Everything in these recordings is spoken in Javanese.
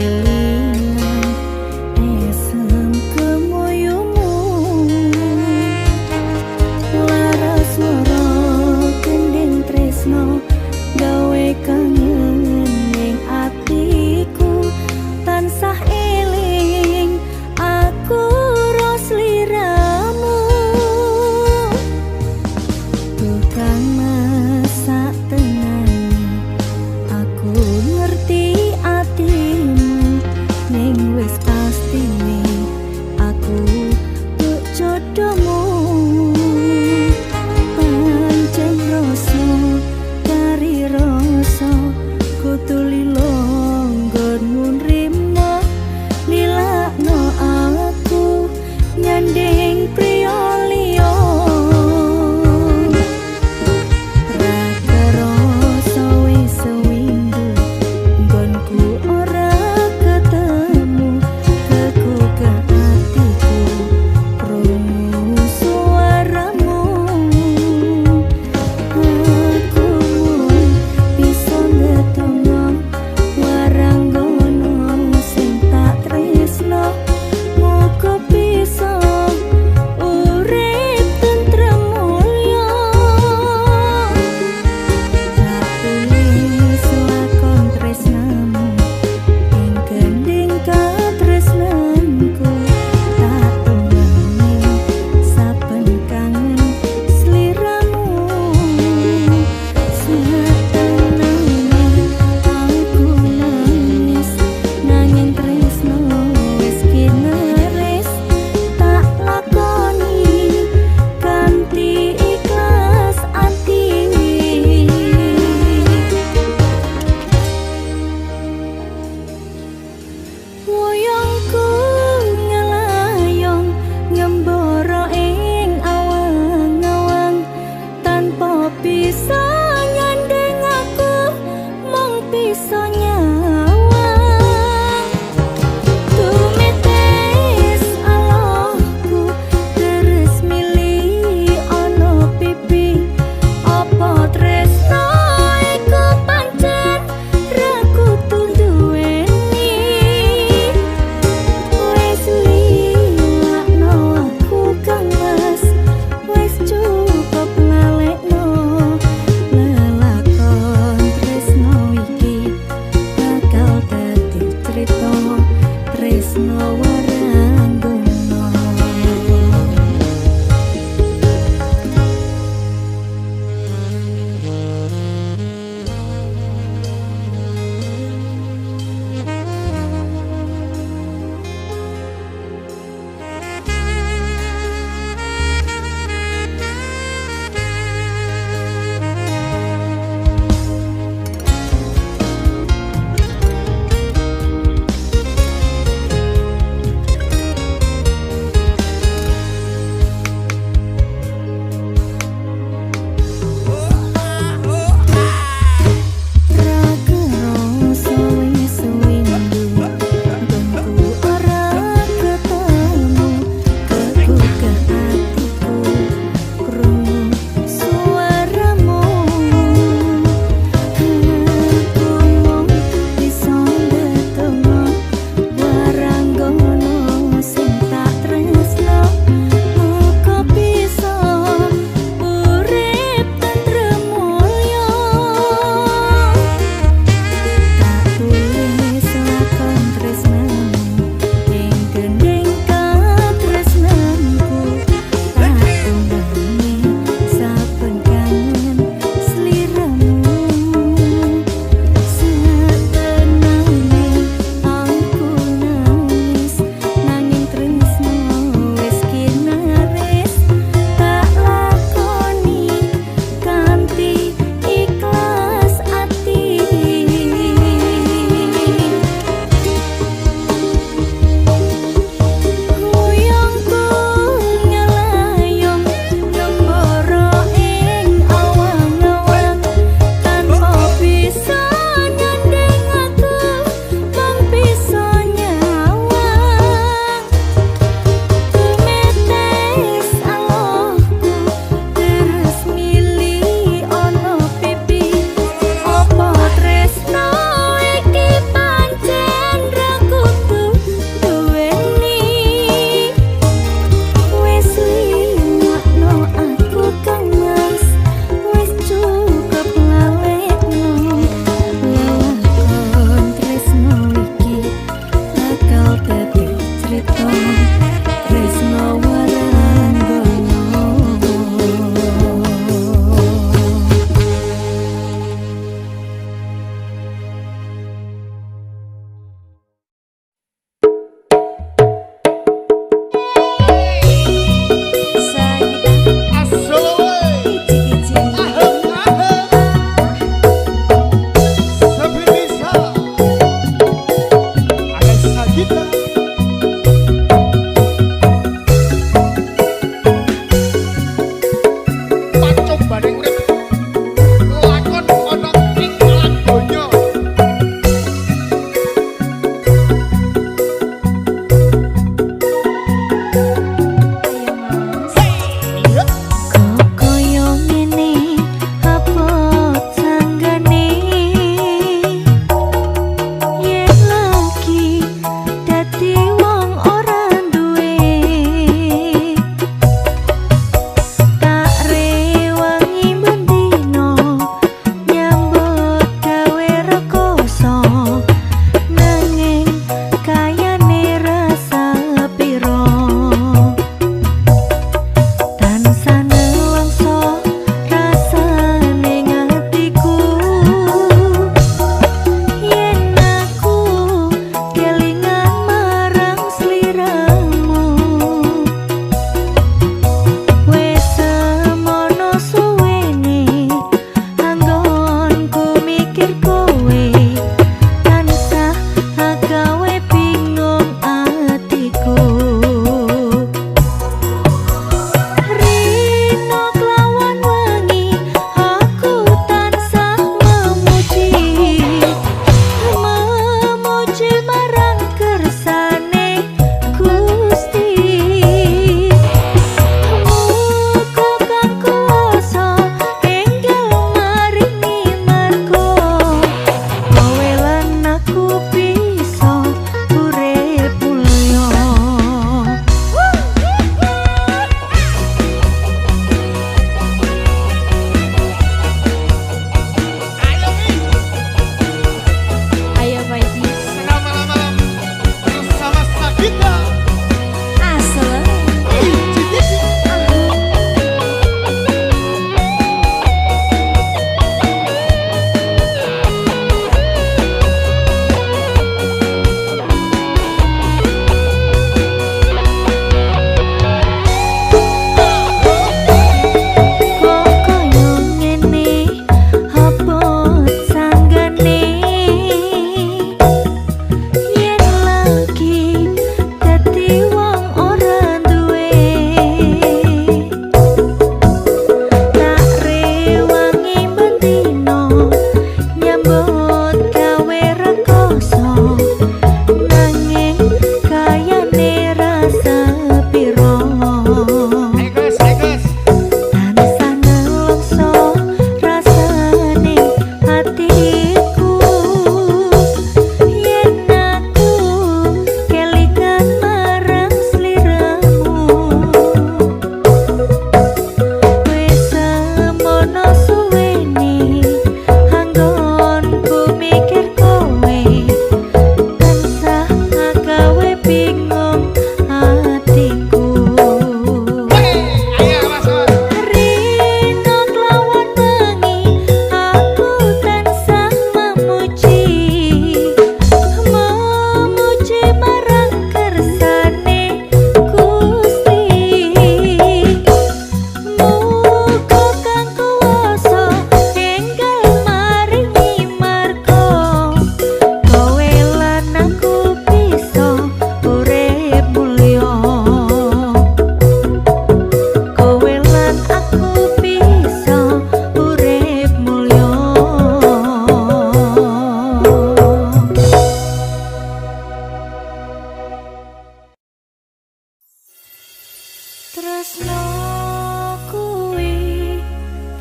kelingan esem kemoyomu laras loro kendeng tresno gawe kangen ning atiku tansah eling aku ros liramu tukang masak tengah aku ngerti atimu Tresno kuwi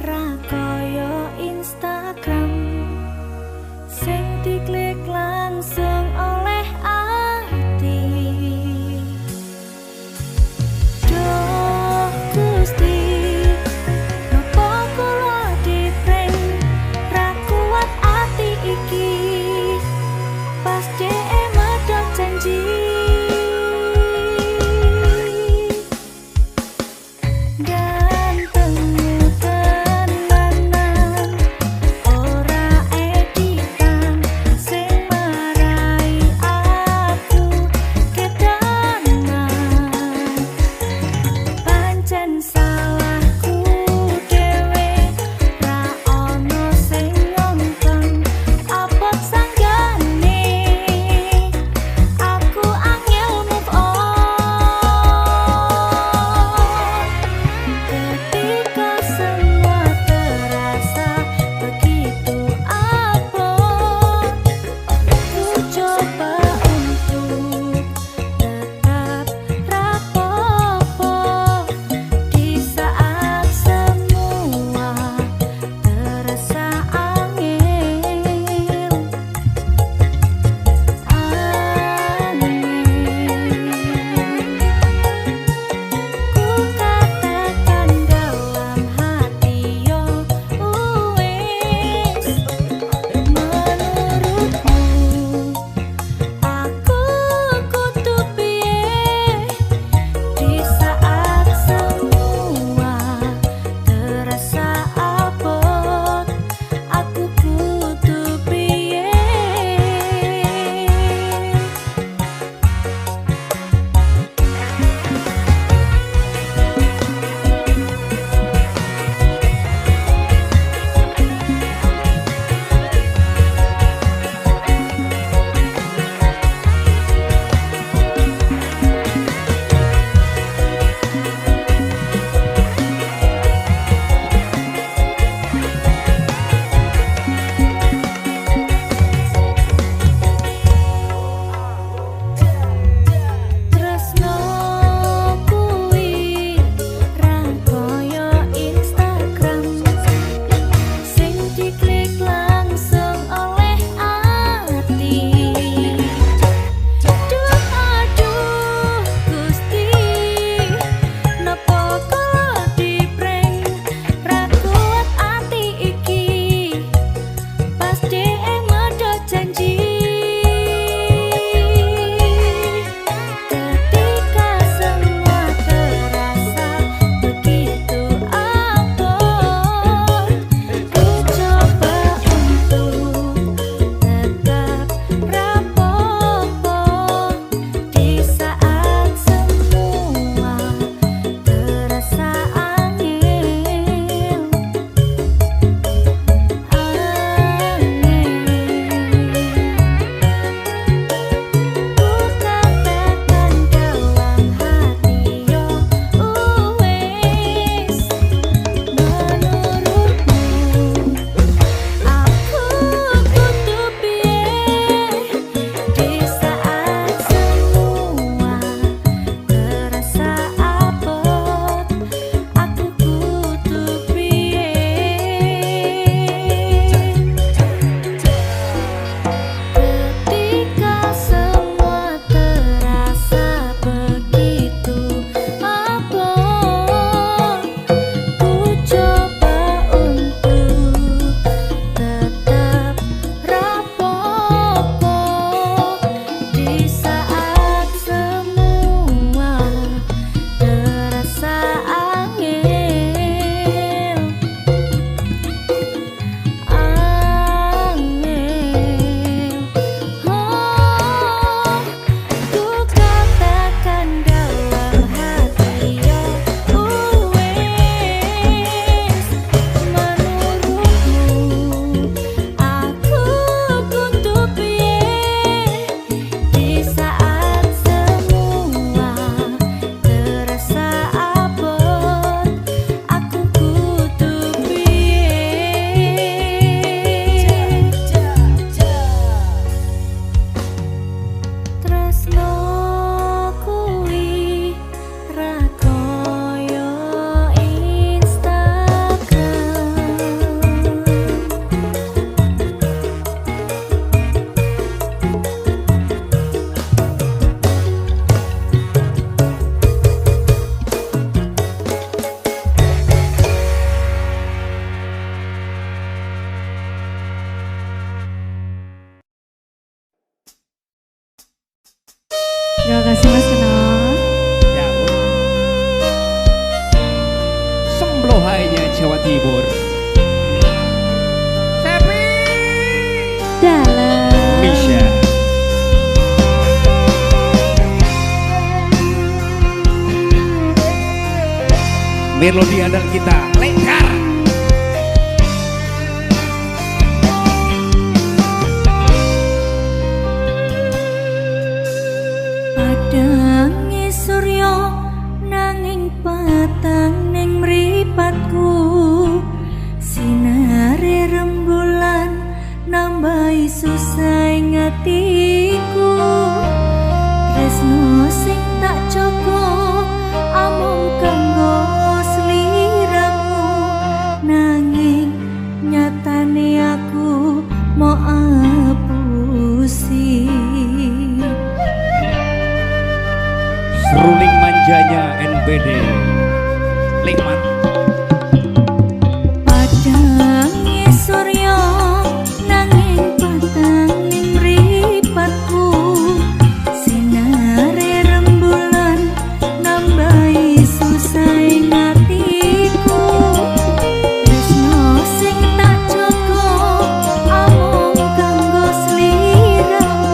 ra kaya Instagram sing diklik langsung oleh ati. Duh Gusti, napa kula dipring ra kuat ati iki pas dhek medhot janji. Terima kasih Mas Keno. Ya, Semblohainya Jawa Timur. Sepi Dalam Misha. Melodi andal kita lengkar. Padange surya nanging patang ning mripatku, sinare rembulan nambahi susah ing atiku, tresno sing tak jaga amung kanggo sliramu, nanging nyatane aku mau apusi. Seruling manjanya NBD Likmat. Padange surya nanging patang ning mripatku, sinare rembulan nambahi susah ing atiku, tresno sing tak jaga amung kanggo sliramu,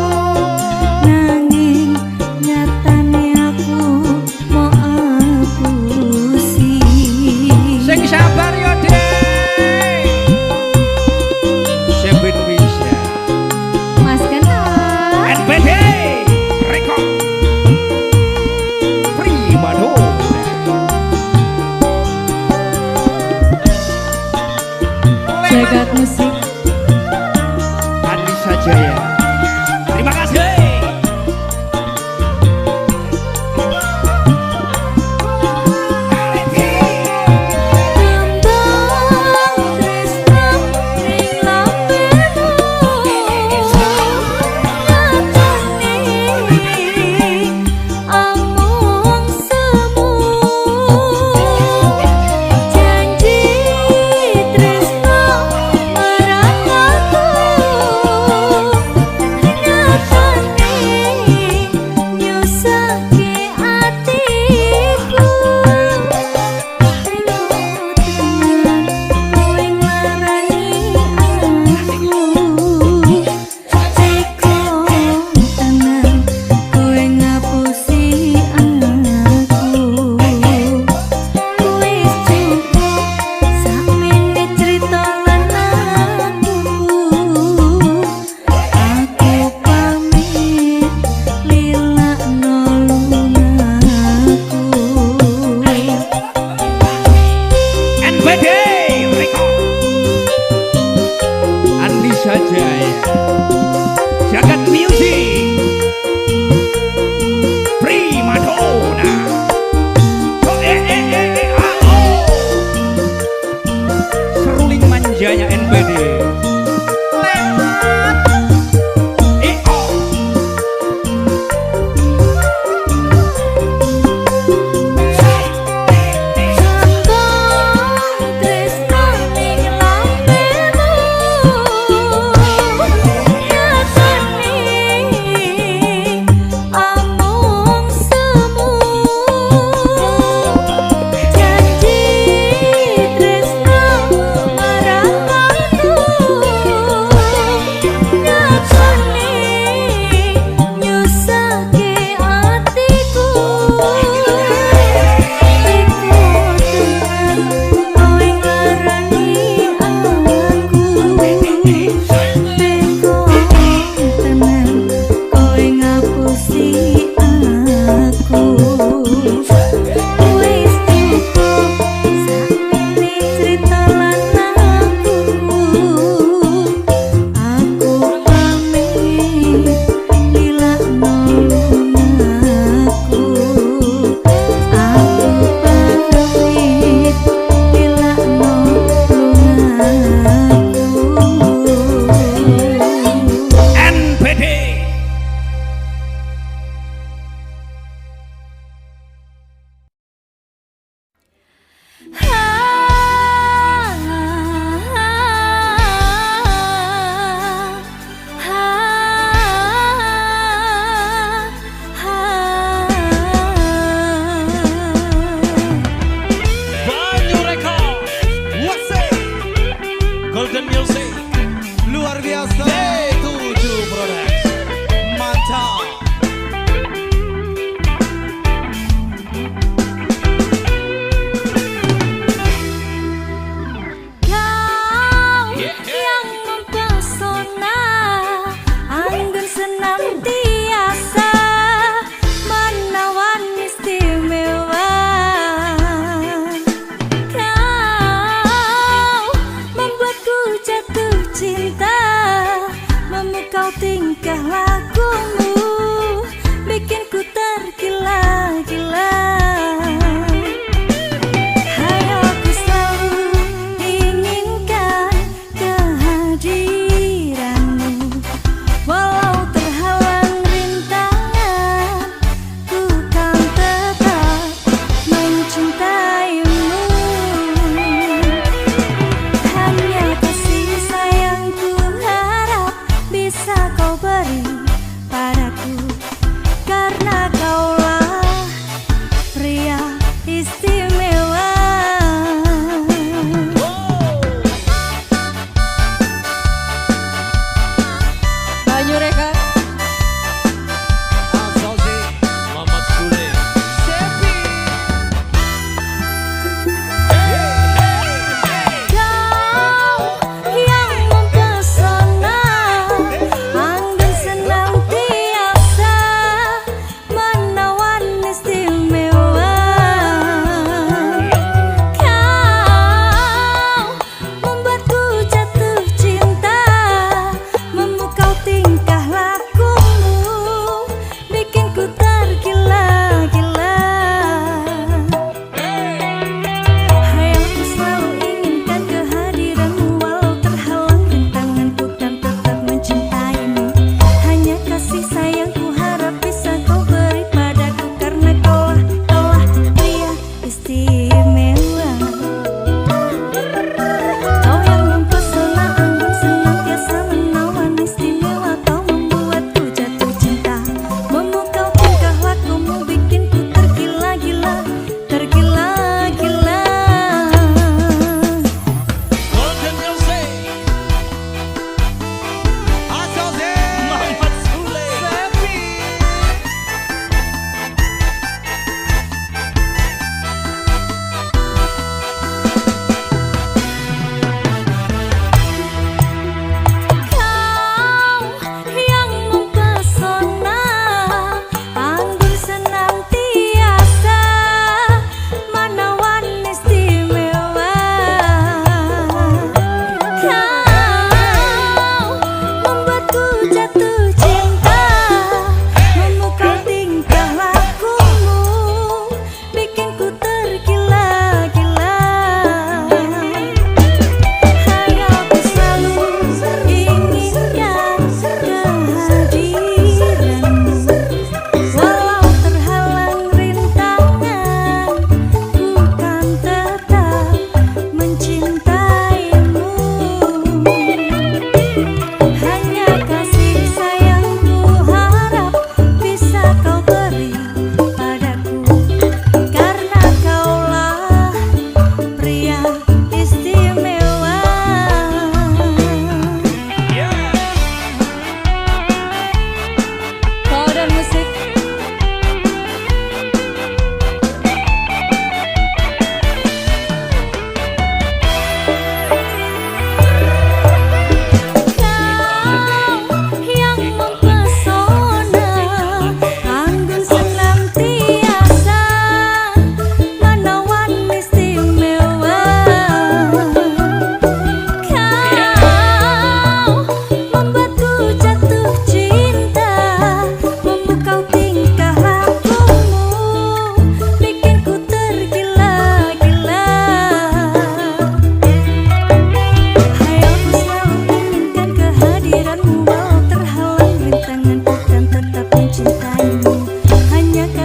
nanging nyatane aku mau apusi. Sing sabar yo Dek. Sebin Misha. Mas Keno. NBD Rekod Prima Dona. Jagat musik. Anissa Jaya. Terima kasih. Tambang tresno ning lambemu, nyatane amung semu, janji tresno marang aku, nyatane nyusahke atiku. NBD Rekod Anissa Jaya. Jagat Music Prima Dona. Oh, oh. Seruling manjanya NBD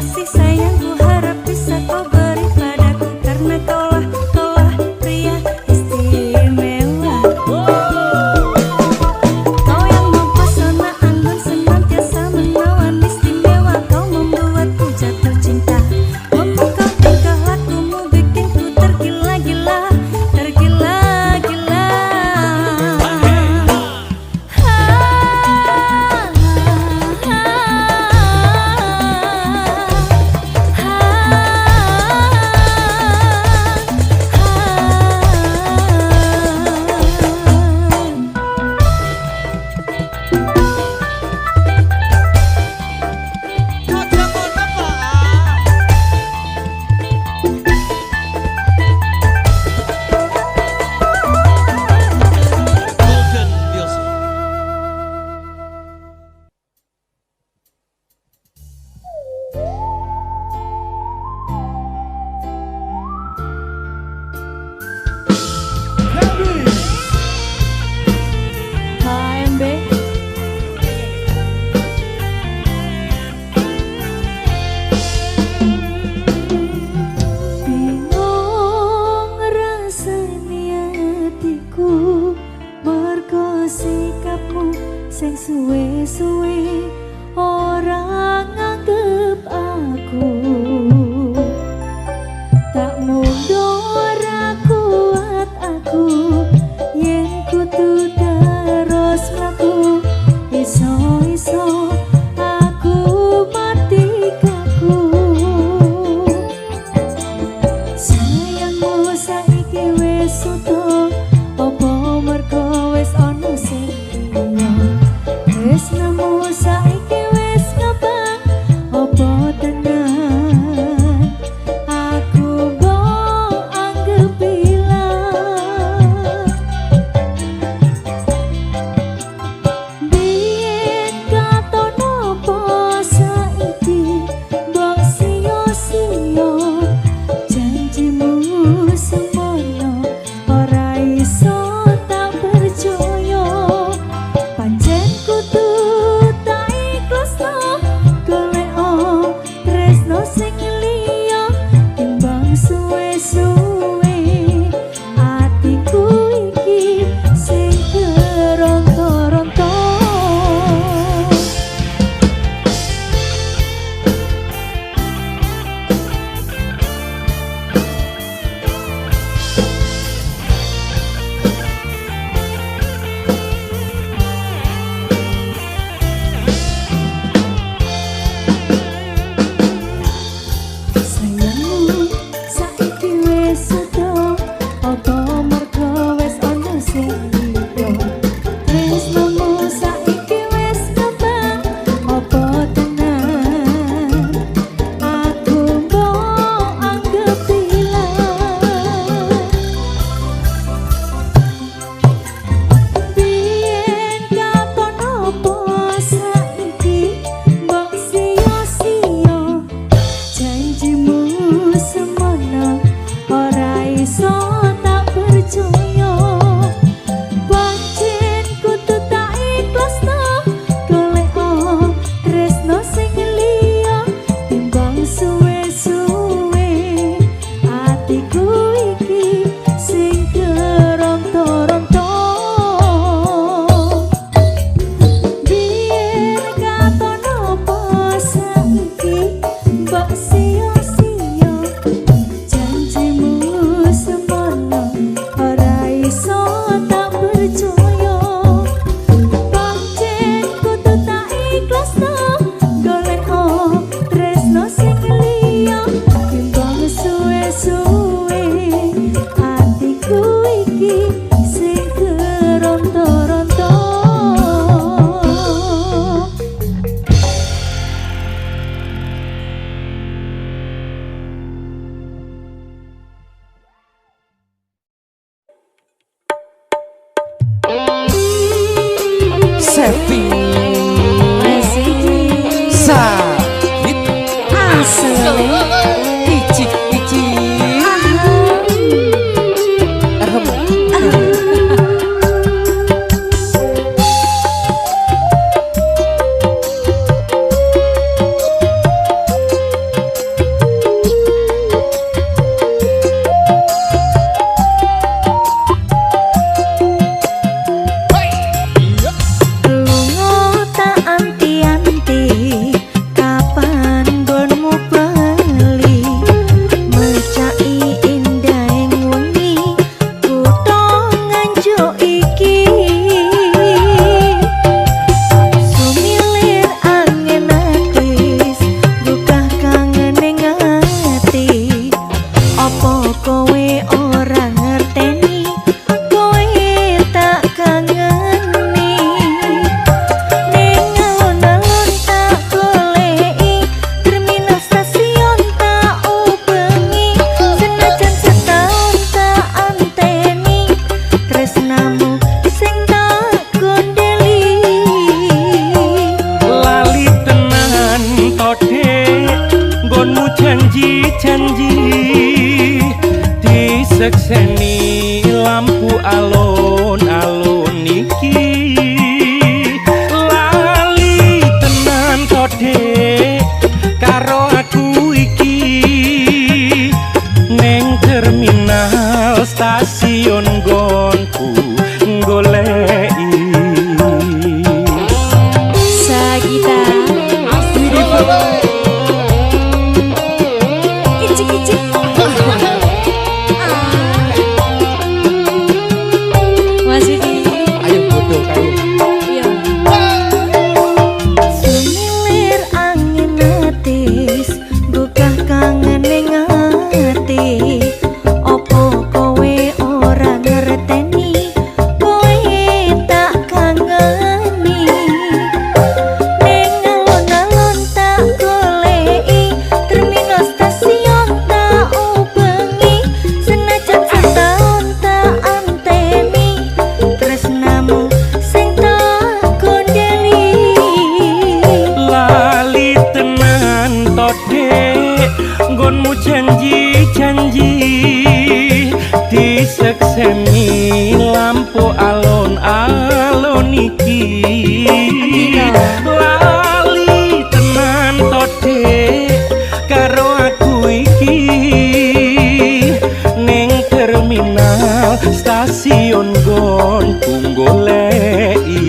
kasih sayangku harap bisa kau beri padaku, karena kaulah pria istimewa. Kau yang mempesona, anggun senantiasa menawan istimewa. Kau membuatku jatuh cinta, memukau tingkah lakumu bikinku tergila-gila, tergila-gila. disekseni lampu alun-alun niki lali tenan tode karo aku iki neng terminal stasiun gonku goleki Sagita icik-icik masih di Ayo bodoh kayu. iya sumilir angin atis buka kangen ning ati opo kowe ora ngerteni kowe tak kangeni ning alon-alon tak goleki terminal stasiun tak ubengi senajan setahun tak anteni tresnamu sing tak kondeli lali tenan tode nggonmu janji-janji disekseni lampu alon-alon iki lali tenan tode karo aku iki ning terminal stasiun gonku goleki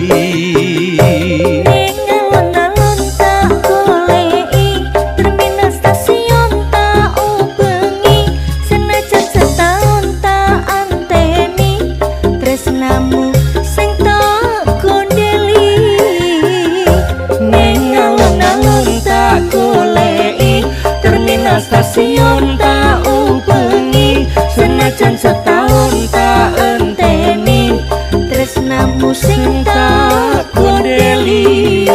ning alon-alon tak goleki terminal stasiun tak ubengi senajan setahun tak anteni tresnamu sing tak kondeli ning alon-alon tak goleki terminal stasiun tak ubengi senajan setahun tak enteni tresnamu sing tak kondeli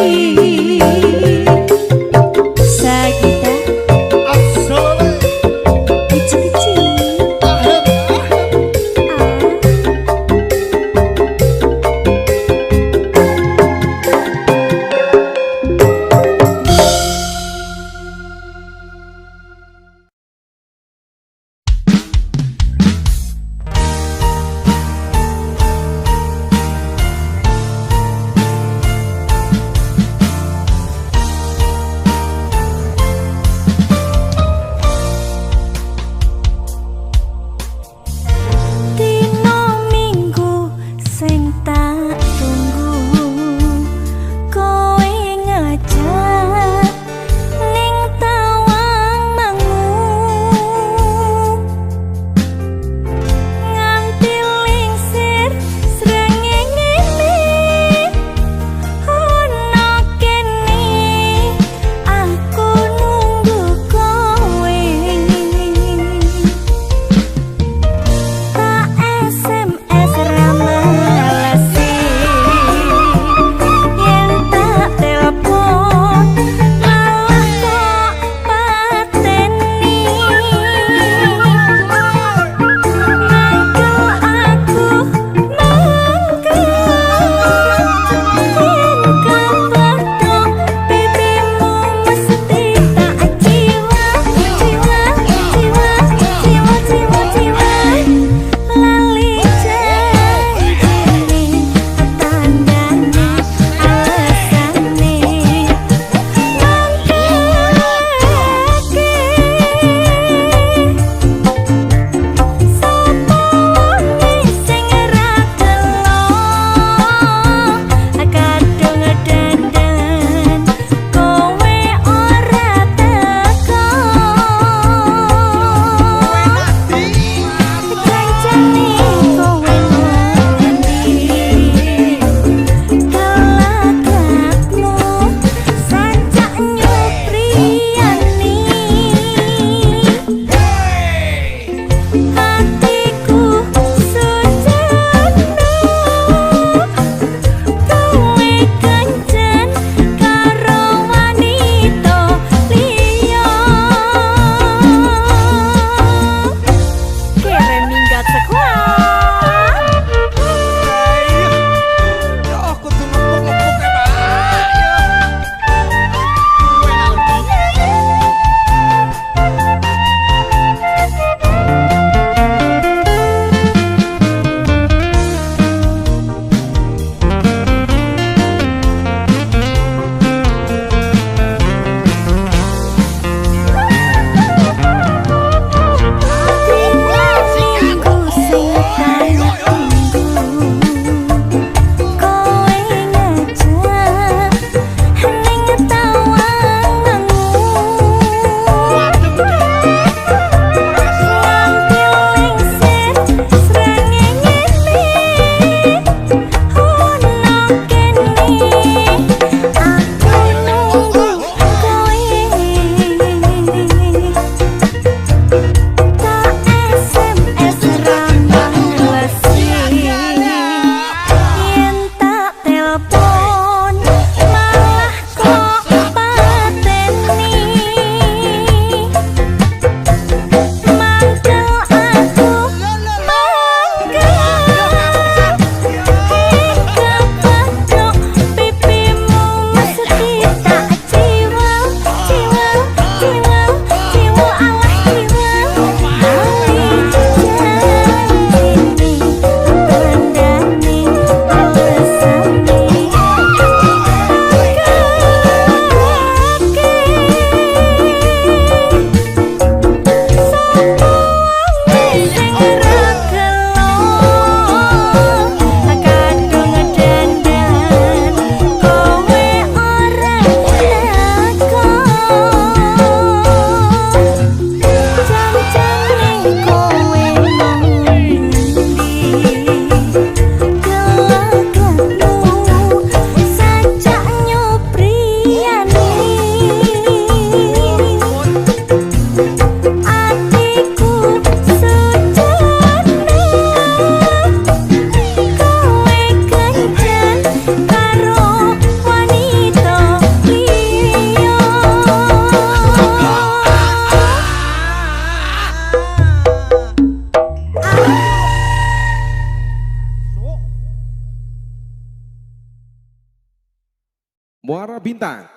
bintang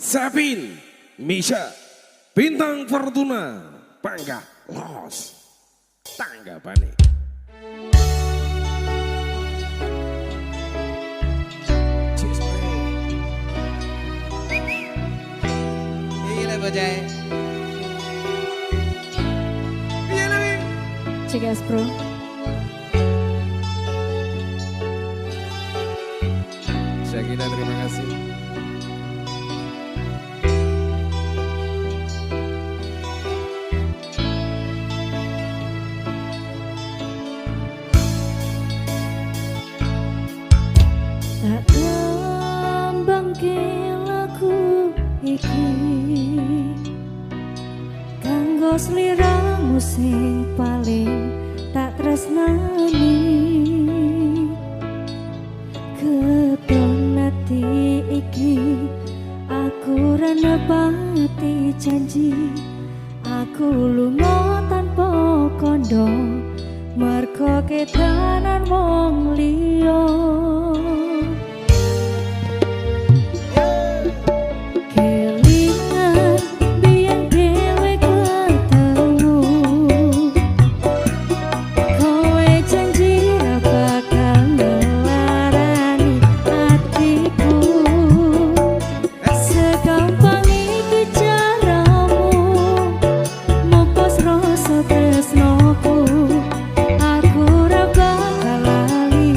Sapin, Misha, bintang Fortuna, Pangga, Los, Tangga Bani. Cigas bro. Syakina, terima kasih. Tak ngembangke lagu iki kanggo sliramu sing paling tak tresnani, keton ati iki aku ra nepati janji, aku lunga tanpa kondo mergo ketanan wong liya. Kelingan biyen dhewe ketemu, kowe janji ra bakal ngelarani hatiku. Segampang iki caramu mopos rasa tresnoku, aku ra bakal lali.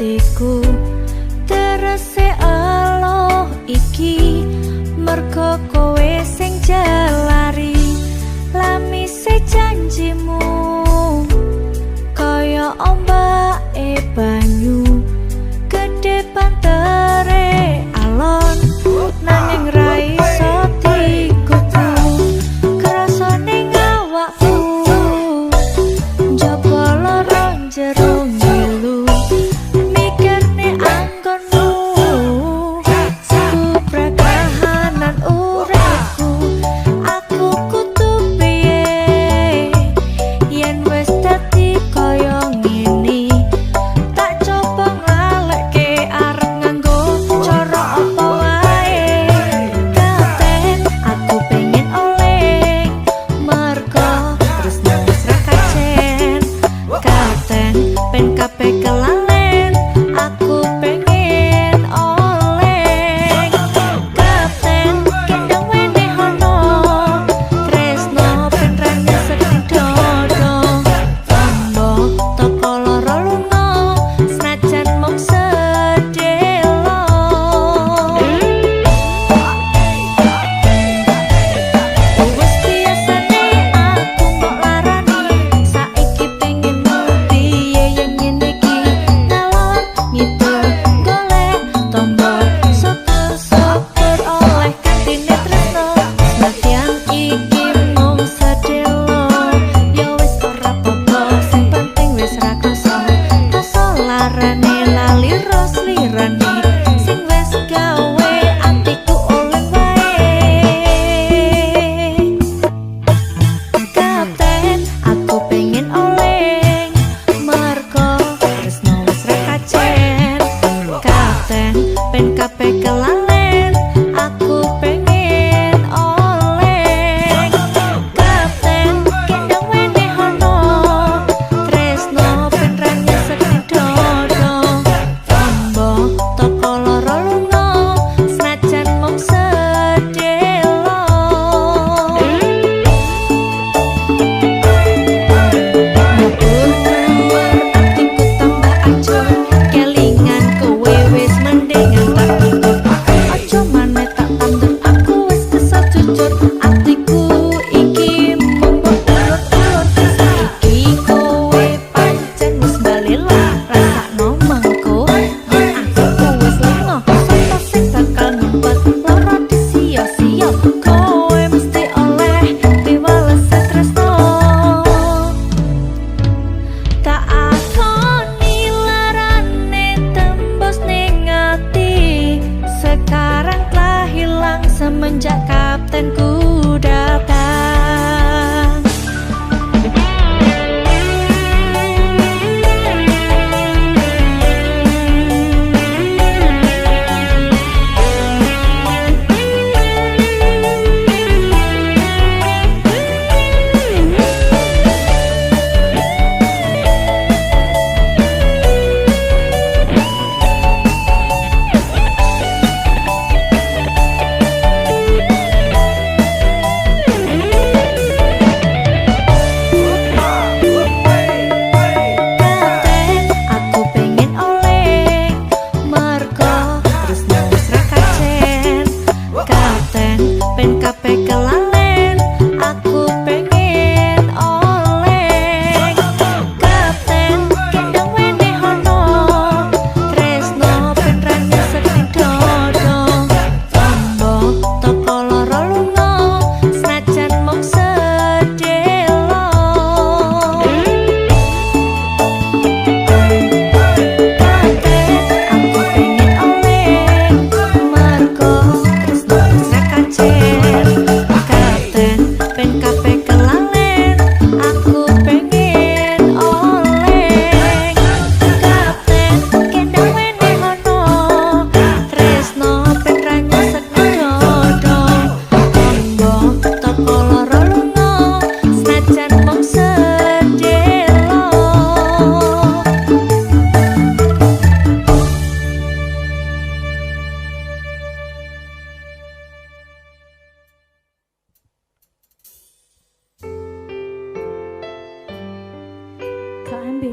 atiku terese elo iki mergo kowe sing jalari lamise janjimu kaya ombak banyu gede pantere alon nanging ra iso dikuku krasane ngawakku njaba lorong jero ngilu mikirne anggonmu supra kahanan uripku aku kudu piye yen wis dadi kaya ngene tak coba ngalekke arep nganggo cara apa wae kapten aku pengen oleh mergo terus nangis ra kacen kapten pen kabeh kelalen aku pengen oleh kapten kendang wene hono tresno pen ra nyesek dodo tombo toko loro lunga senajan mung sedelo wis biasane aku mbok larani saiki pengen piye yen ngene iki ngalor ngidul golek tombo syukur oleh kantine tresno senadyan iki mung sedelo ya wis ora apa-apa sing penting wis ra krasa rasa larane lali ros lirane sing wis gawe atiku oleh wae kapten aku pengen oleh mergo tresno wis ra kacen kapten pen kabeh kelalen aku pengen oleh kapten kendang wene hono tresno pen ra nyesek dodo tombo toko loro lunga senajan mung sedelo Nyebur keluar atiku tambah ancur kelingan kowe wis mendingan tak ikut aja maneh tak tandur aku wis kesel jujur atiku iki mung urut-urut saiki kowe pancen wis bali lah rasakno mengko yen aku wis lunga sapa sing bakal ngumpet lara disia-sia kowe mesti oleh piwales tresno tak akoni larane tembus ning ati sekarang telah hilang semenjak kaptenku datang kapten aku pengen oleh mergo terus nangis ra kacen kapten pen kabeh kelalen aku pengen oleh kapten kendang wene hono tresno pen ra nyesek dodo tombo toko loro lunga senajan mung sedelo kapten aku pengen oleh mergo tresno wis ra kacen kapten pen kabeh kelalen aku pengen oleh kapten kendang wene hono tresno pen ra nyesek dodo tombo toko loro lunga senajan mung sedelo KMB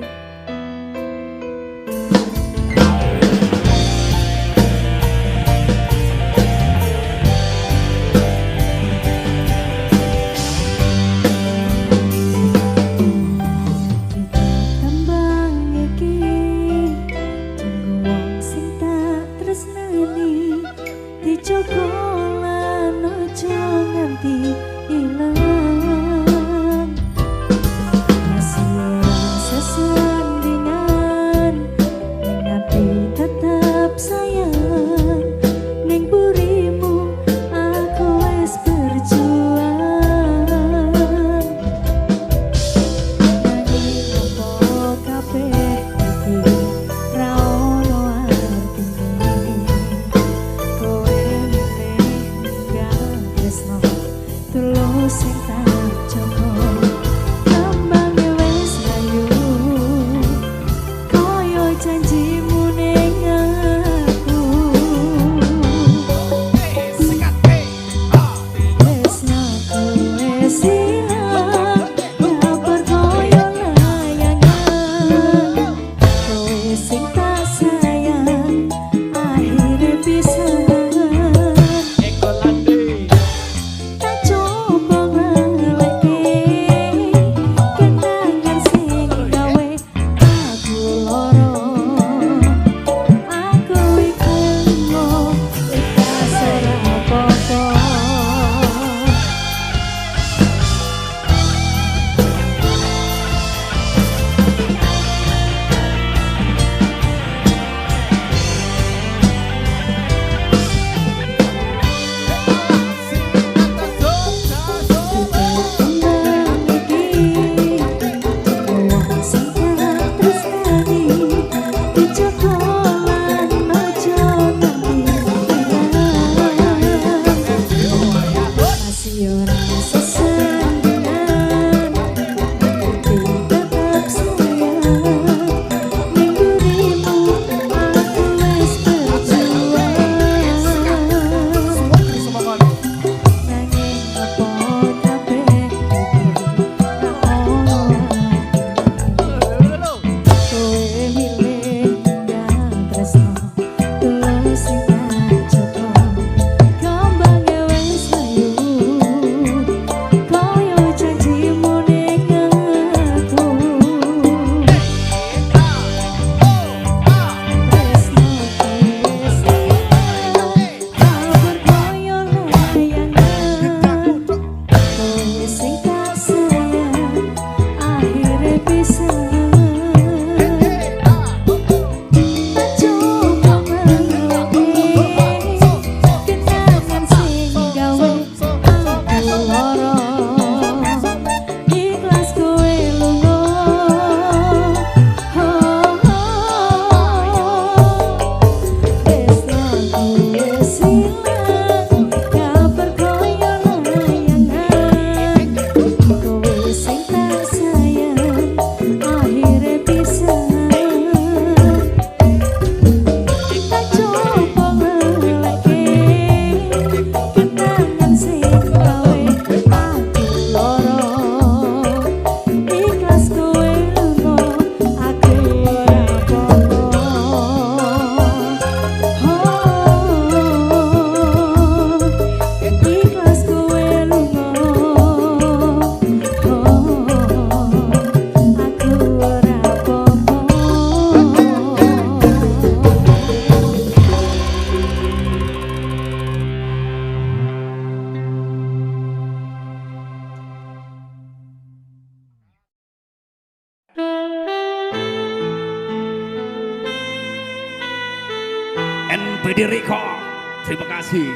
NPD Record. Terima kasih.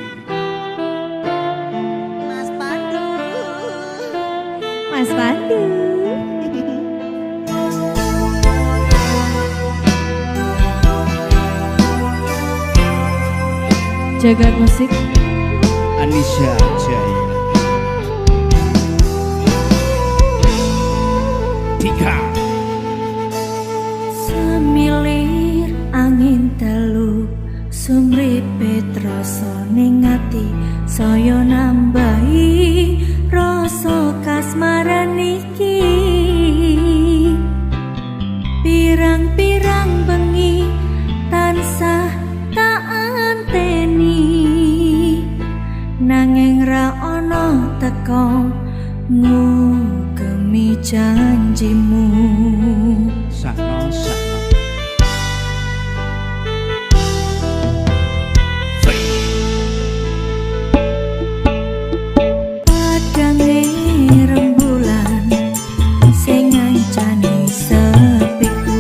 Mas Pandu. Mas Pandu. Jagat musik Anisha Jaya. Tiga. semilir angin telu sumripe troso ning ati saya nambahi rasa kasmaran iki pirang-pirang bengi tansah tak anteni nanging ra ana teko ngugemi janjimu Sakno sakno. padange rembulan sing ngancani sepiku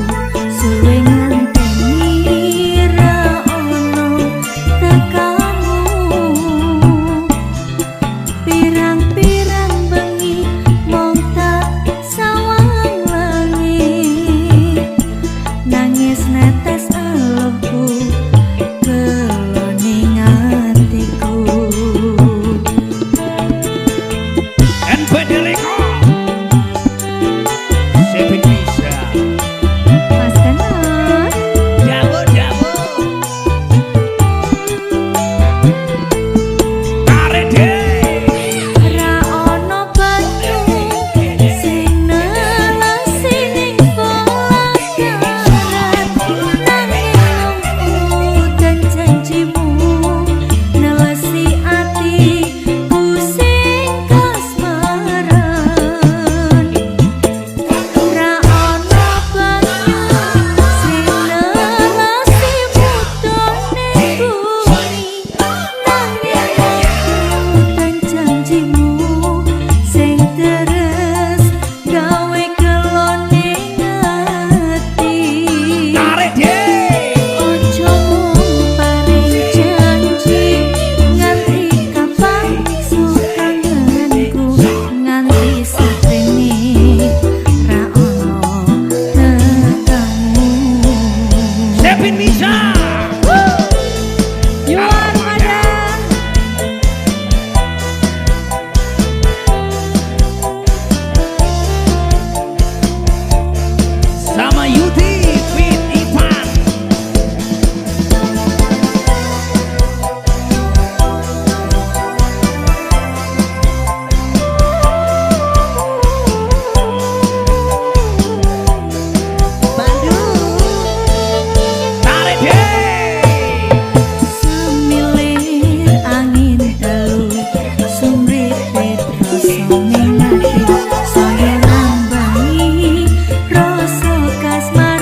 suwe nganteni ra ono tekamu pirang-pirang bengi mong tak sawang langit nangis netes alemku keloning atiku NPD Record. Sevin Misha. Mas Kanon Jamu jamu. Tarik deh. ra ono banyu sing nelasi ning bola karet nanging dan janjimu nelasi atiku sing kasmaran ra ono banyu sing nelasi mudone bumi nanging dan janjimu sing terus gawe keloning ati Tarik deh. ojo paring janji nganti kapan sukanganku nganti satene ra ono tekamu Sevin Misha. Yuan Madang Sama Yuti Fit Ivan. Tarik deh. semilir angin telu sumripe troso ning ati saya nambahi rasa kasmaran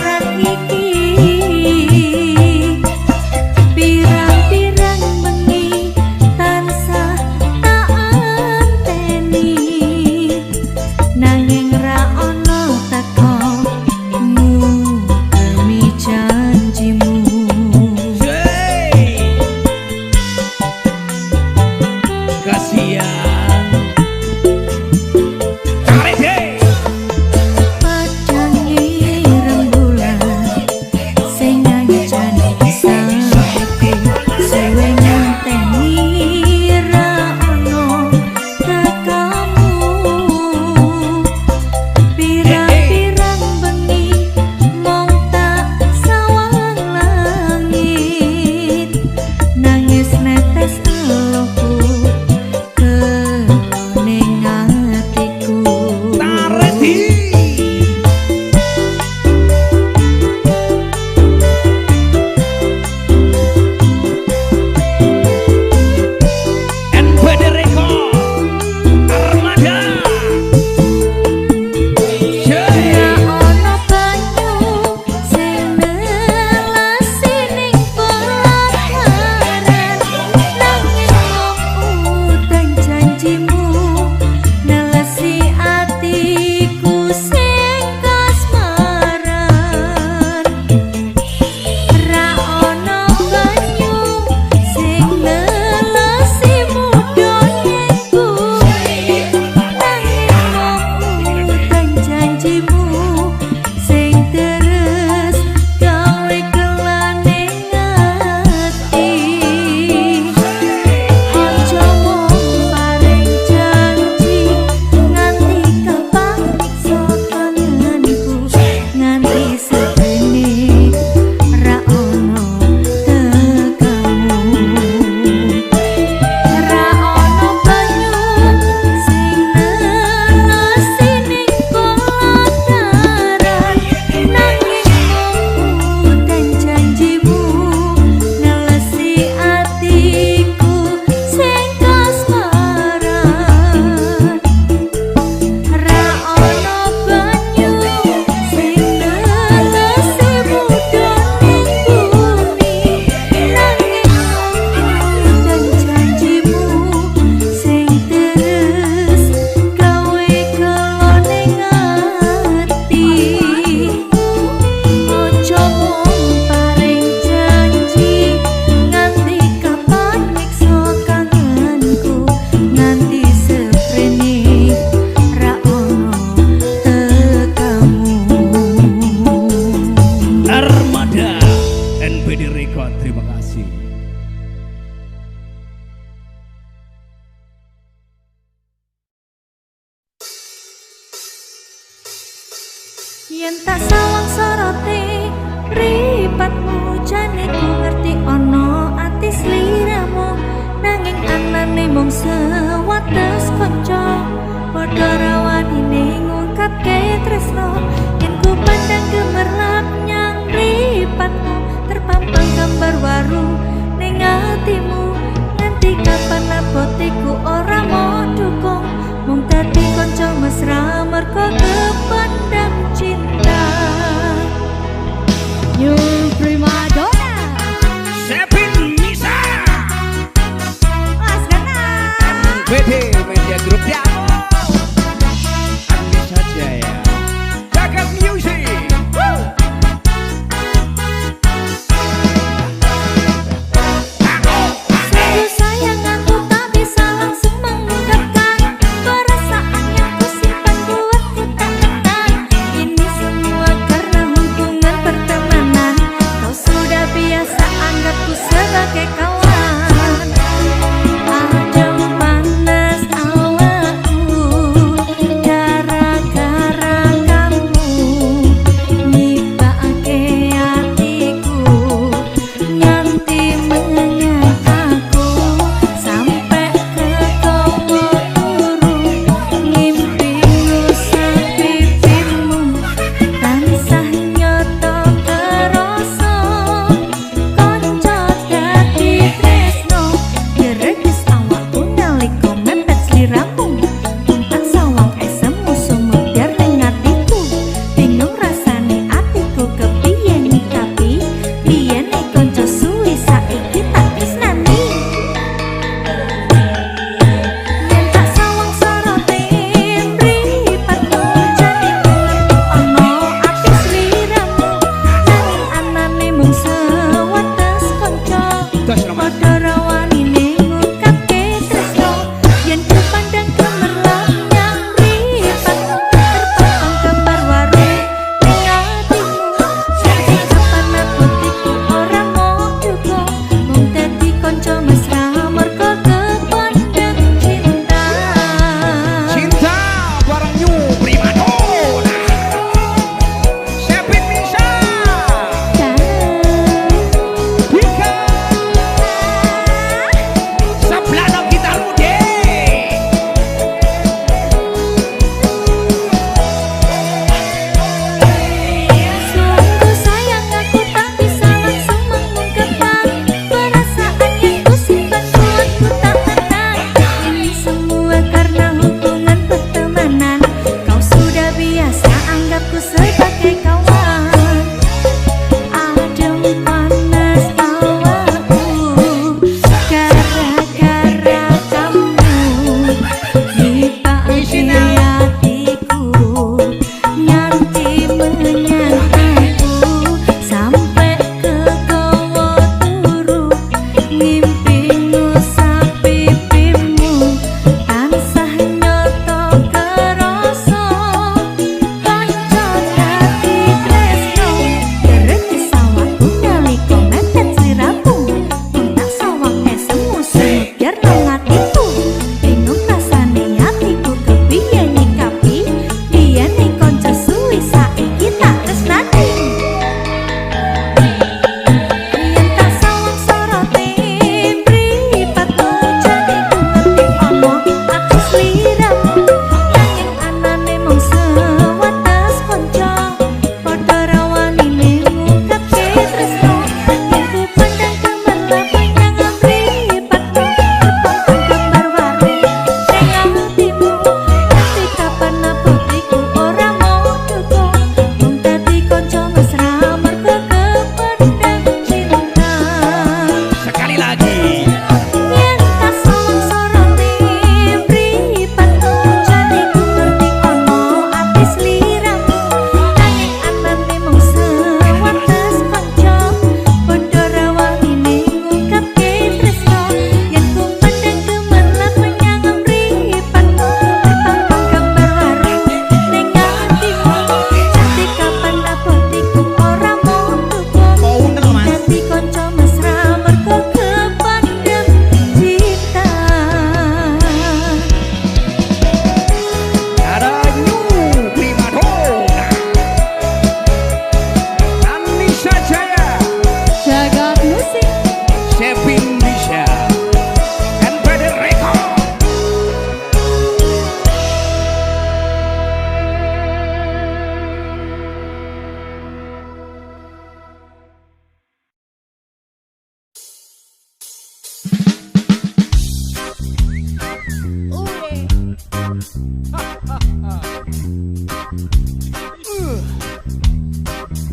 lawang sorote ripatmu jane ku ngerti ono ati sliramu nanging anane mung sewates kanca padha rawanine ngungkapke tresno yen ku pandang gemerlap nyang ripatmu terpampang gambar waru ning atimu nganti kapan apoteku ora mau dukung mung dadi kanca mesra merko kepandang cinta New Primadona Sepin Misa Mas Gana PT Media Group ya Andi saja ya Jaga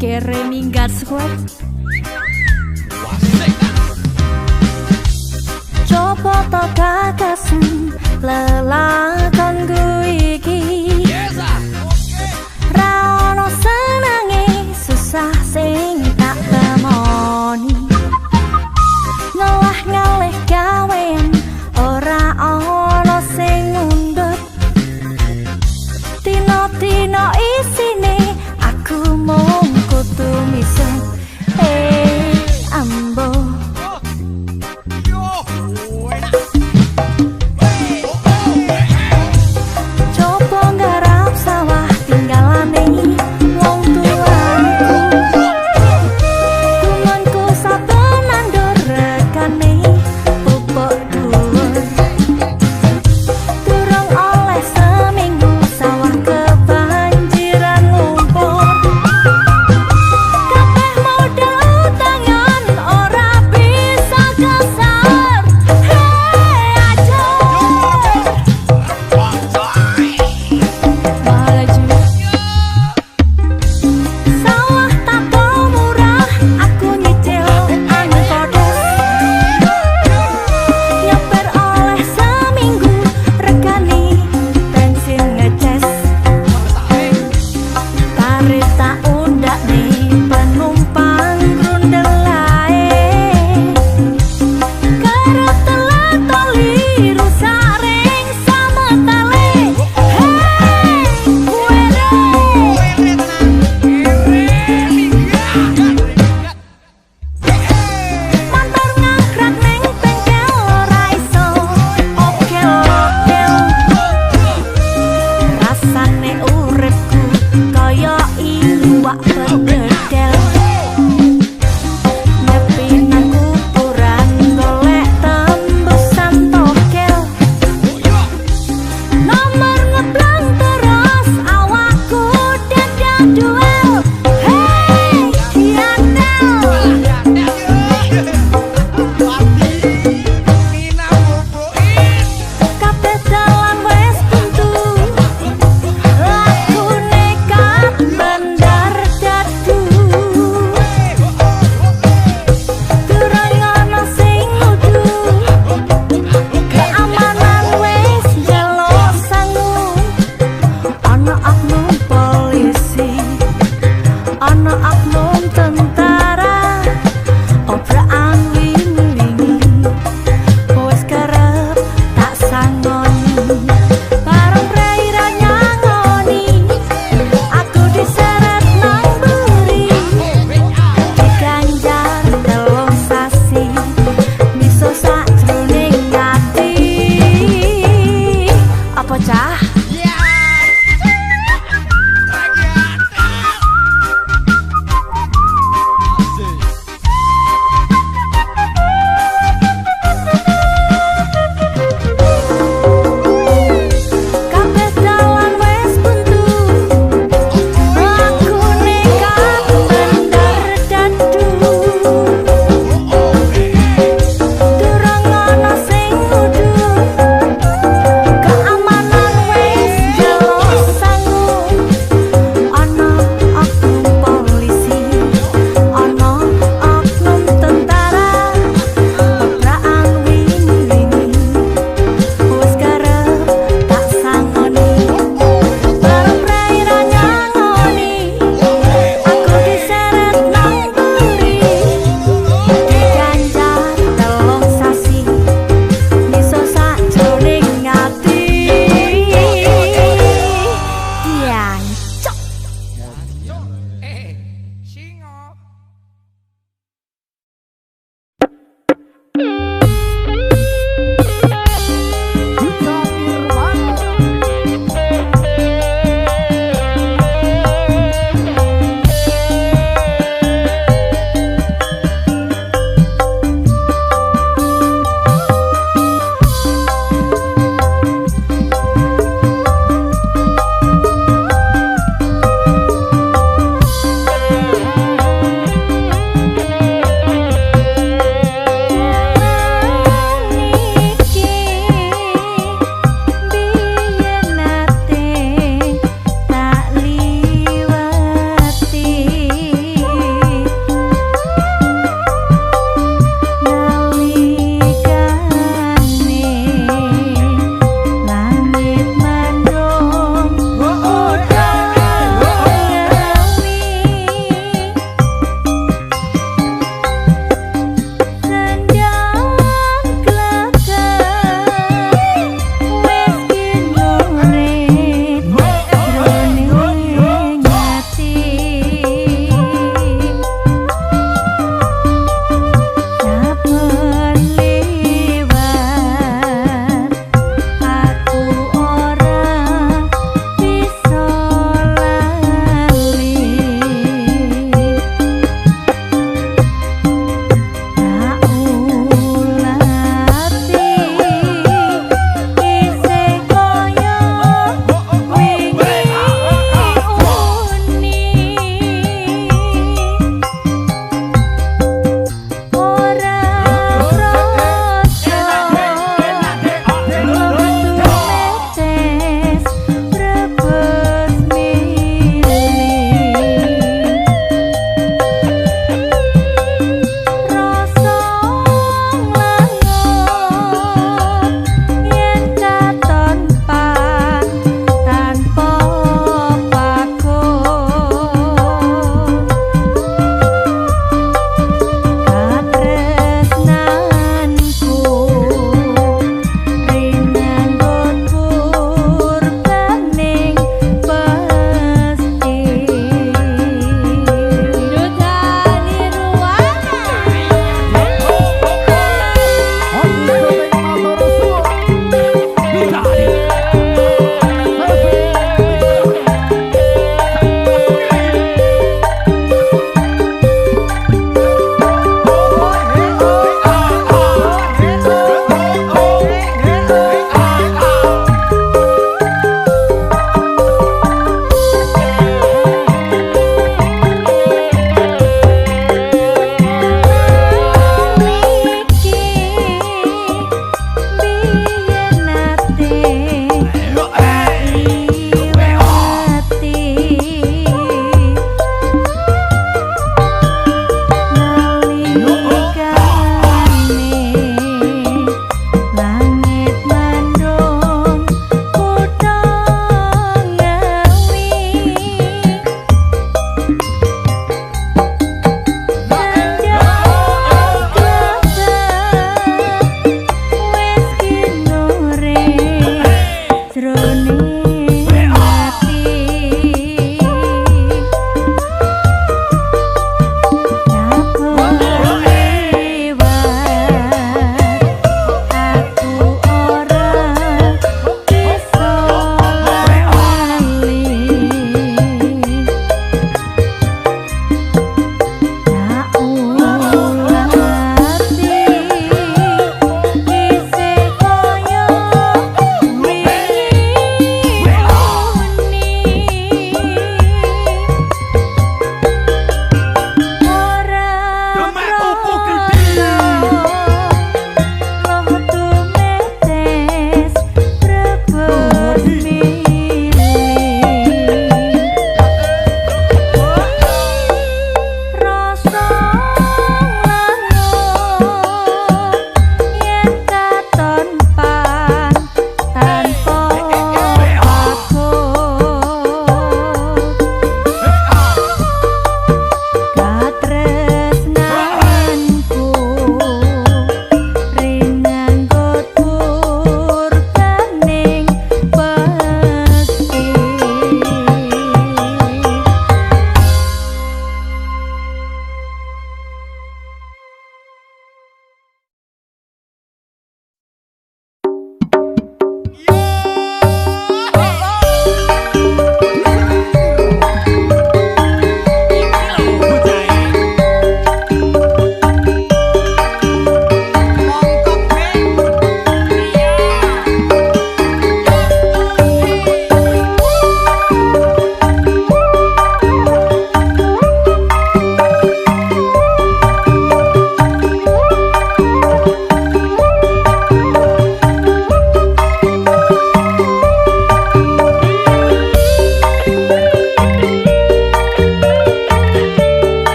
Kere minggat squad. Coba to kakasen lelakon ku iki. Ra ono senenge susah sing tak temoni. Ngolah ngalih gawean ora ono sing ngundut. Tino-tino isine aku mung kudu misen. Ambo coba nggarap sawah tinggalane wong tuaku. Tumanku saben nandur rekane pupuk dhuwur. Durung oleh seminggu sawah kebanjiran ngumpul. Kabeh modal utangan ora bisa kasar. Hei aja sawah tako murah, aku nyicil angin podos. Nyeper oleh seminggu, regani bensin ngeces. Tarik tak undak nih penumpang grundel lae. Kerut telat toli rusak ring sama tale. Hei, Mantar ngakrak neng bengkel ora iso okel-okel. Rasane uripku kaya iwak pededel. Nyepi nang kuburan golek tembusan tokel. Nomor ngeblang terus awakku dadak duel. Hei, diantel. Kabeh dalan wis buntu. Aku nekat bandar dadu.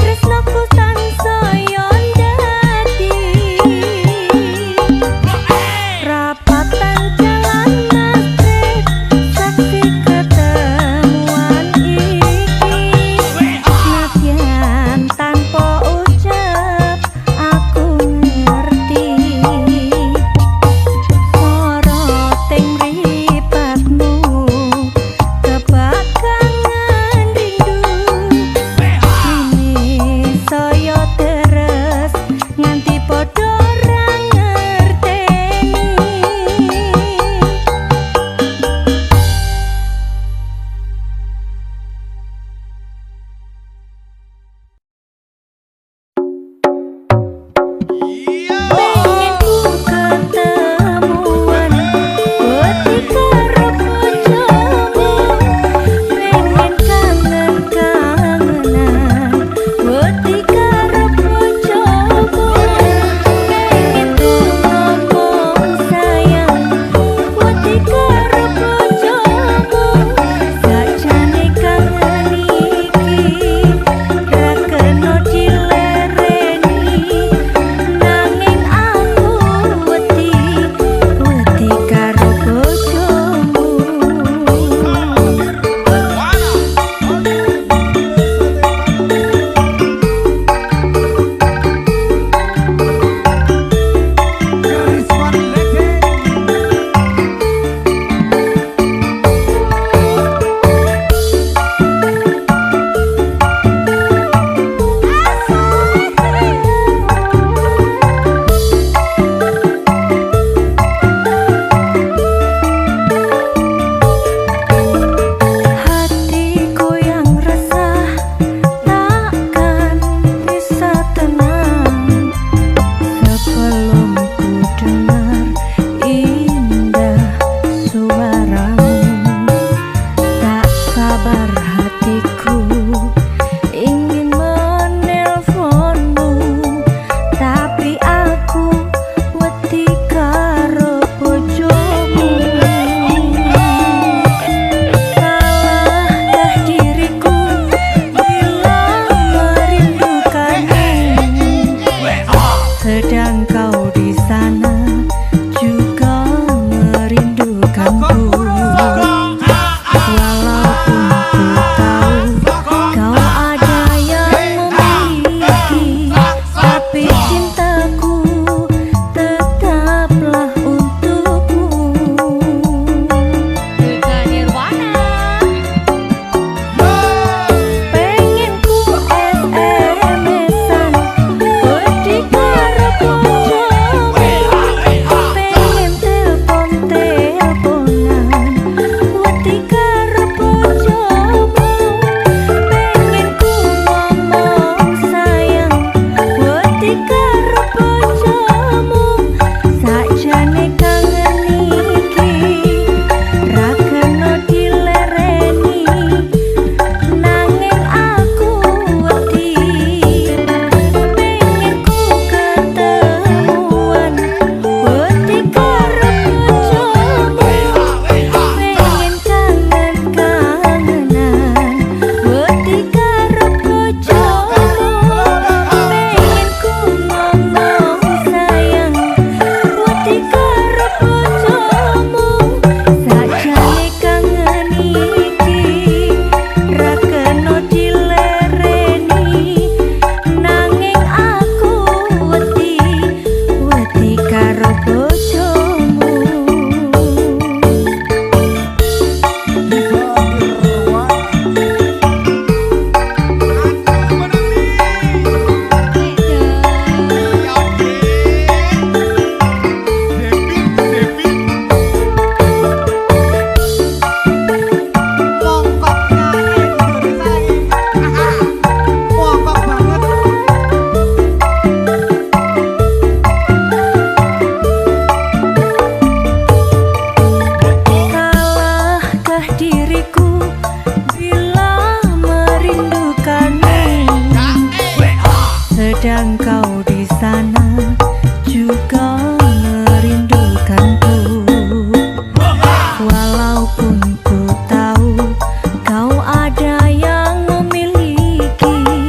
tresnoku tansaya ndadi rapatan jalan masjid saksi ketemuan iki nadyan tanpa ucap aku ngerti soroting mripatmu kebak kangen rindu ini saya terus nganti padha ora ngerteni pengen ku ketemuan wedi karo bojomu pengen kangen-kangenan wedi karo bojomu pengen ku ngomong sayang wedi karo bojomu sakjane kangen iki ra kena dilereni nanging aku wedi karo bojomu hatiku yang resah takkan bisa tenang sebelum ku dengar indah suaramu tak sabar hatiku ingin menelponmu tapi aku wedi karo bojomu salahkah diriku bila merindukanmu sedang kau di sana juga merindukanku walaupun ku tahu kau ada yang memiliki tapi cintaku tetaplah untukmu pengen ku SMS-an wedi karo bojomu pengen telepon-teleponan wedi karo bojomu pengen ku ngomong sayang wedi karo bojomu sakjane kangen iki ra kena dilereni nanging aku wedi pengen ku ketemuan wedi karo bojomu pengen kangen-kangenan wedi karo bojomu pengen ku ngomong sayang wedi karo bojomu sakjane kangen iki ra kena dilereni nanging aku wedi karo bojomu salahkah diriku bila merindukanmu sedang kau di sana juga merindukanku walaupun ku tahu kau ada yang memiliki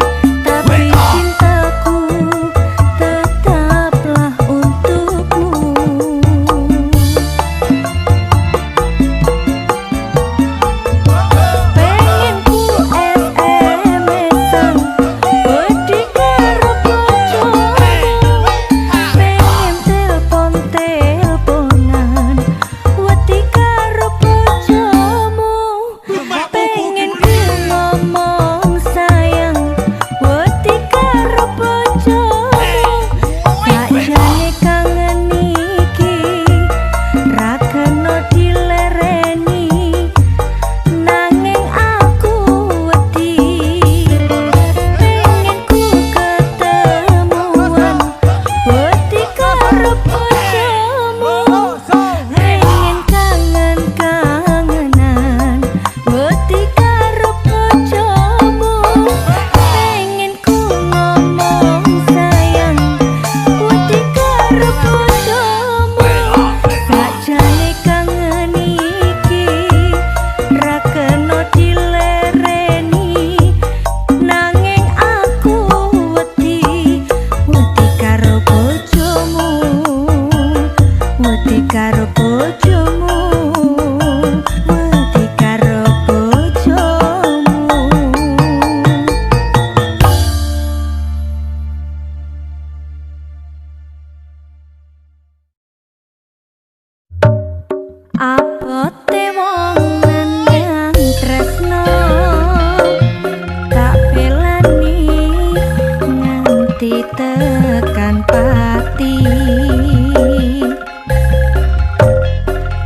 nganti tekan pati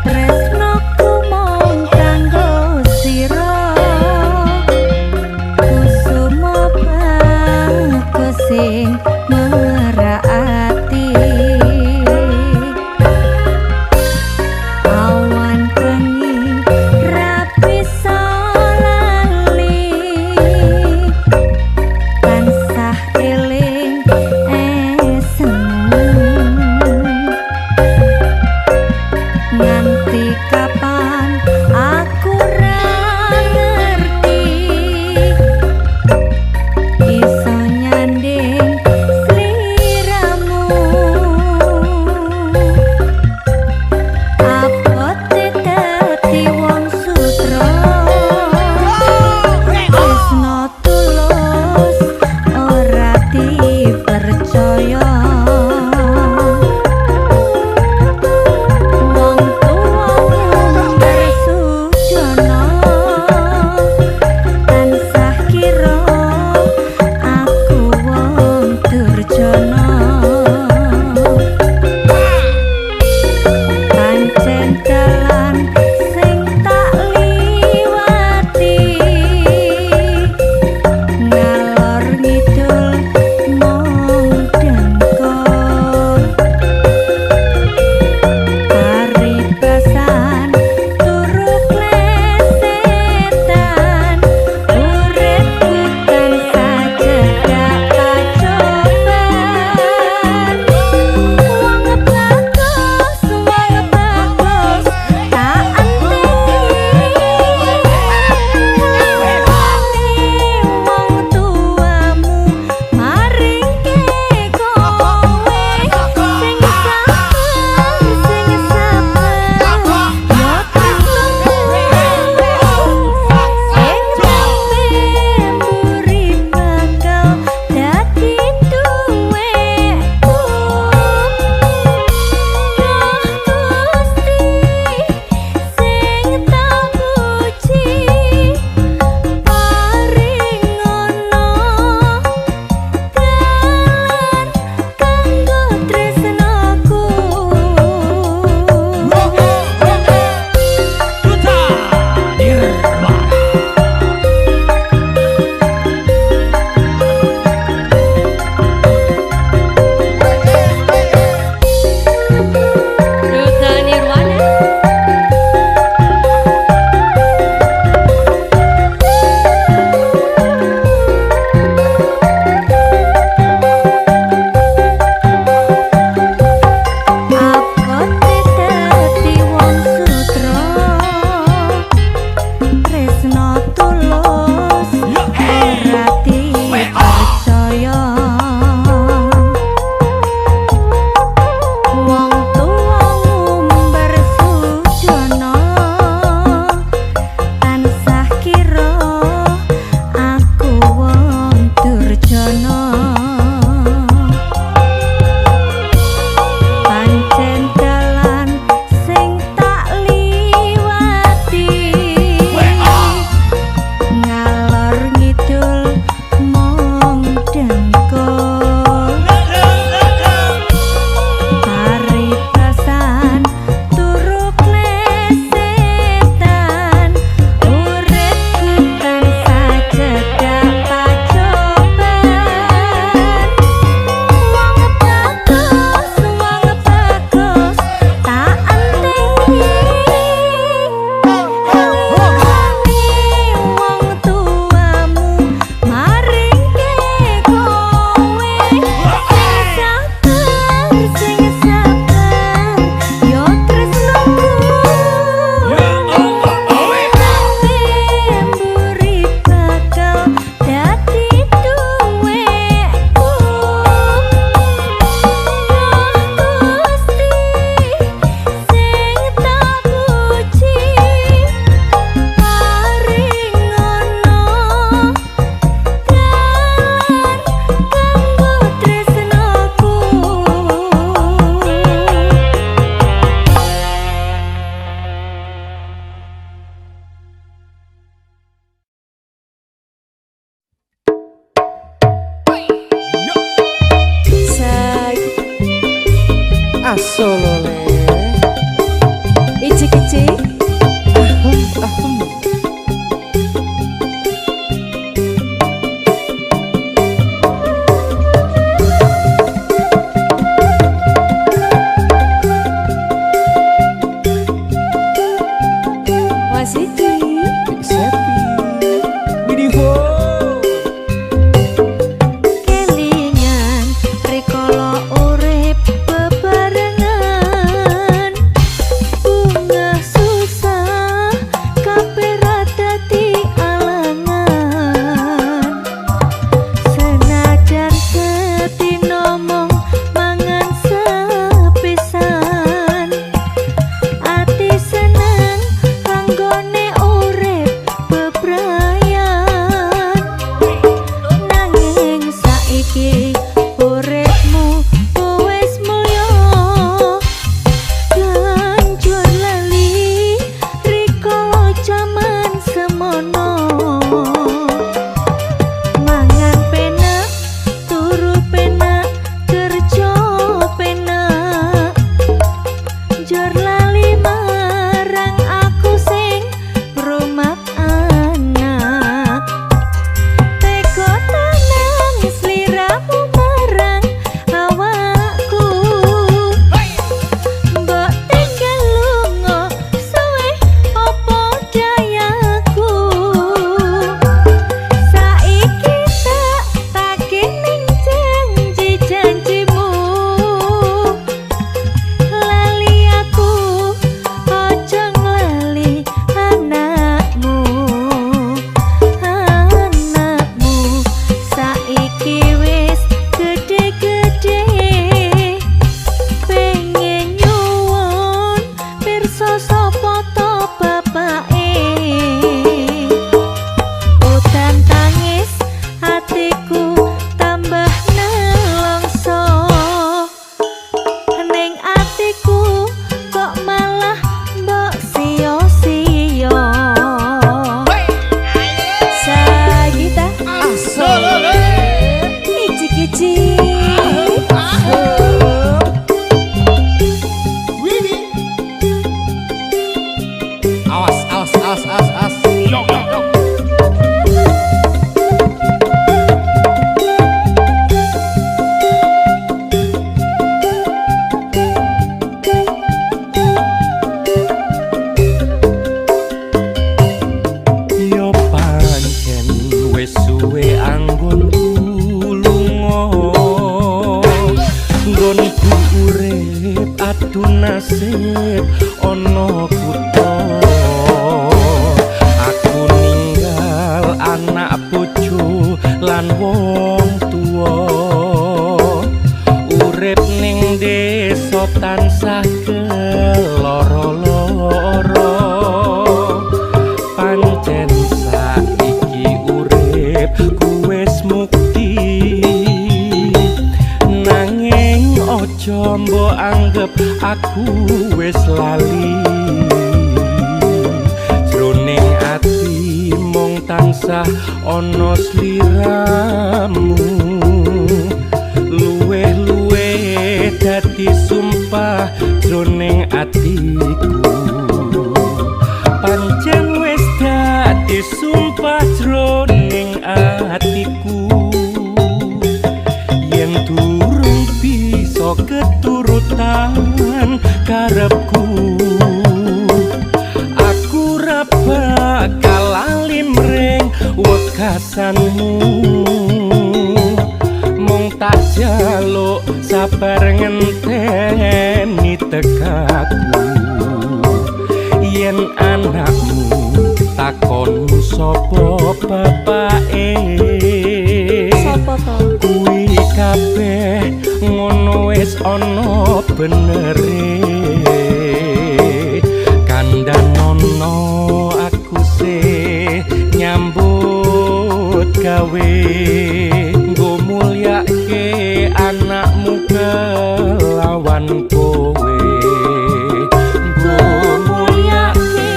tresnoku mung kanggo sira kusuma bangku sing merati awan bengi rapi solali tansah eling esemu nganti kapan aku ra ngerti iso nyanding Asolole Icik-icik ahum. Wasiti Sepi Widiho kelingan rikala urip bebarengan bunga susah kabeh rada alangan senajan setino mung mangan sepisan ati seneng anggone urip bebrayan nanging saiki uripmu wis mulya banjur lali rikala jaman semono mangan penak turu penak kerja penak jur lali marang aku sing rumah anak teko tanang sliramu marang awakku mbok tinggal lunga suwe opo dayaku saiki tak ning janji-janjimu lali aku ojo nglali anakmu saiki wis gede-gede pengen nyuwun pirsa sapa to bapake udan tangis hatiku tambah nelongso ning atiku kok malah mbok sia-sia Sagita icik-icik Awas Yo, yo, yo. Yo pancen wis suwe anggonku lunga nggonku urip adu nasib ana kutha aku ninggal anak bojo lan wong tuwa urip ning desa tansah keloro-loro pancen saiki urip ku wis mukti nanging aja mbok anggap aku wis lali jroning ati mung tansah ana sliramu luweh-luweh dadi sumpah jroning atiku pancen wis dadi sumpah jroning atiku yen durung bisa keturutan karepku aku ra bakal lali mring wekasanmu mung tak jaluk sabar ngenteni tekaku yen anakmu takon sapa bapake sapa to kuwi kabeh ngono wis ana benere kandhanono aku se nyambut gawe nggo mulyake anakmu kelawan kowe nggo mulyake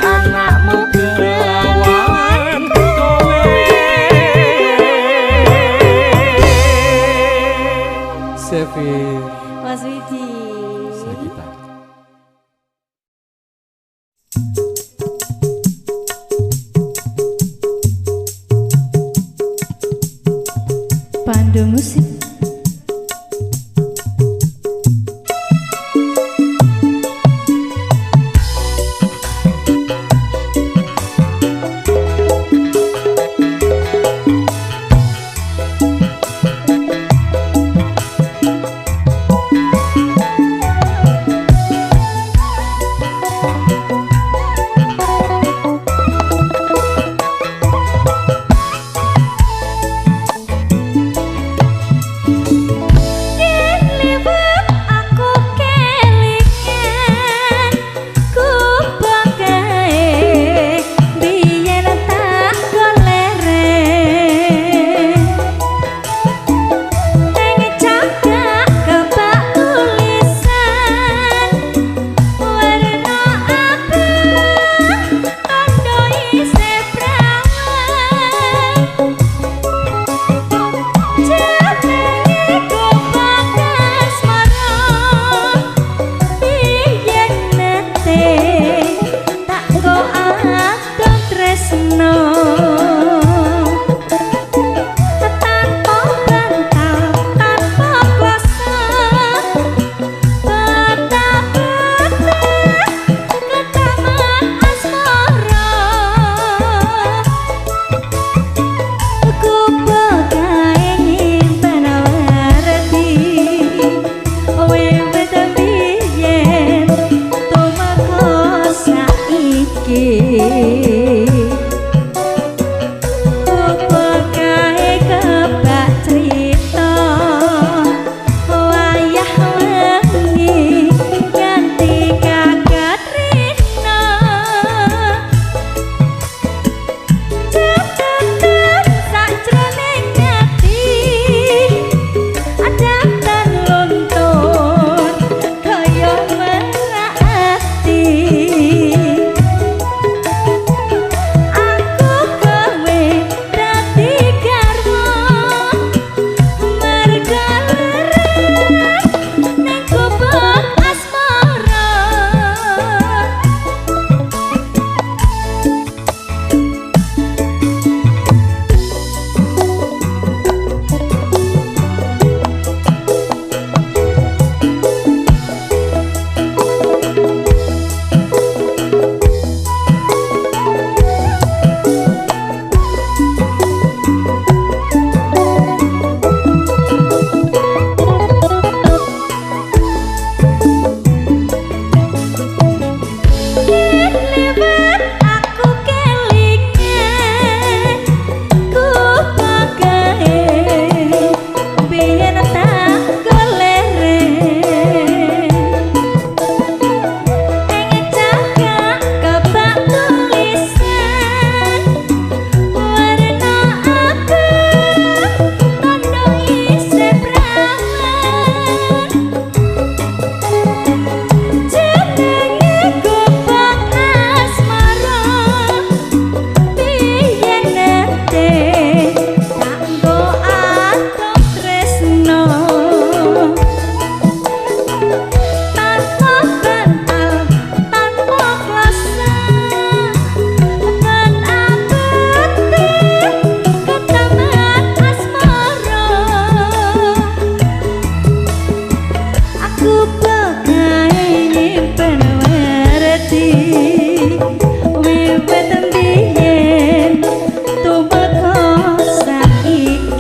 anakmu kelawan kowe Sevin Mas Widi Nagita. Pandu musik.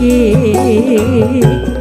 Wiwit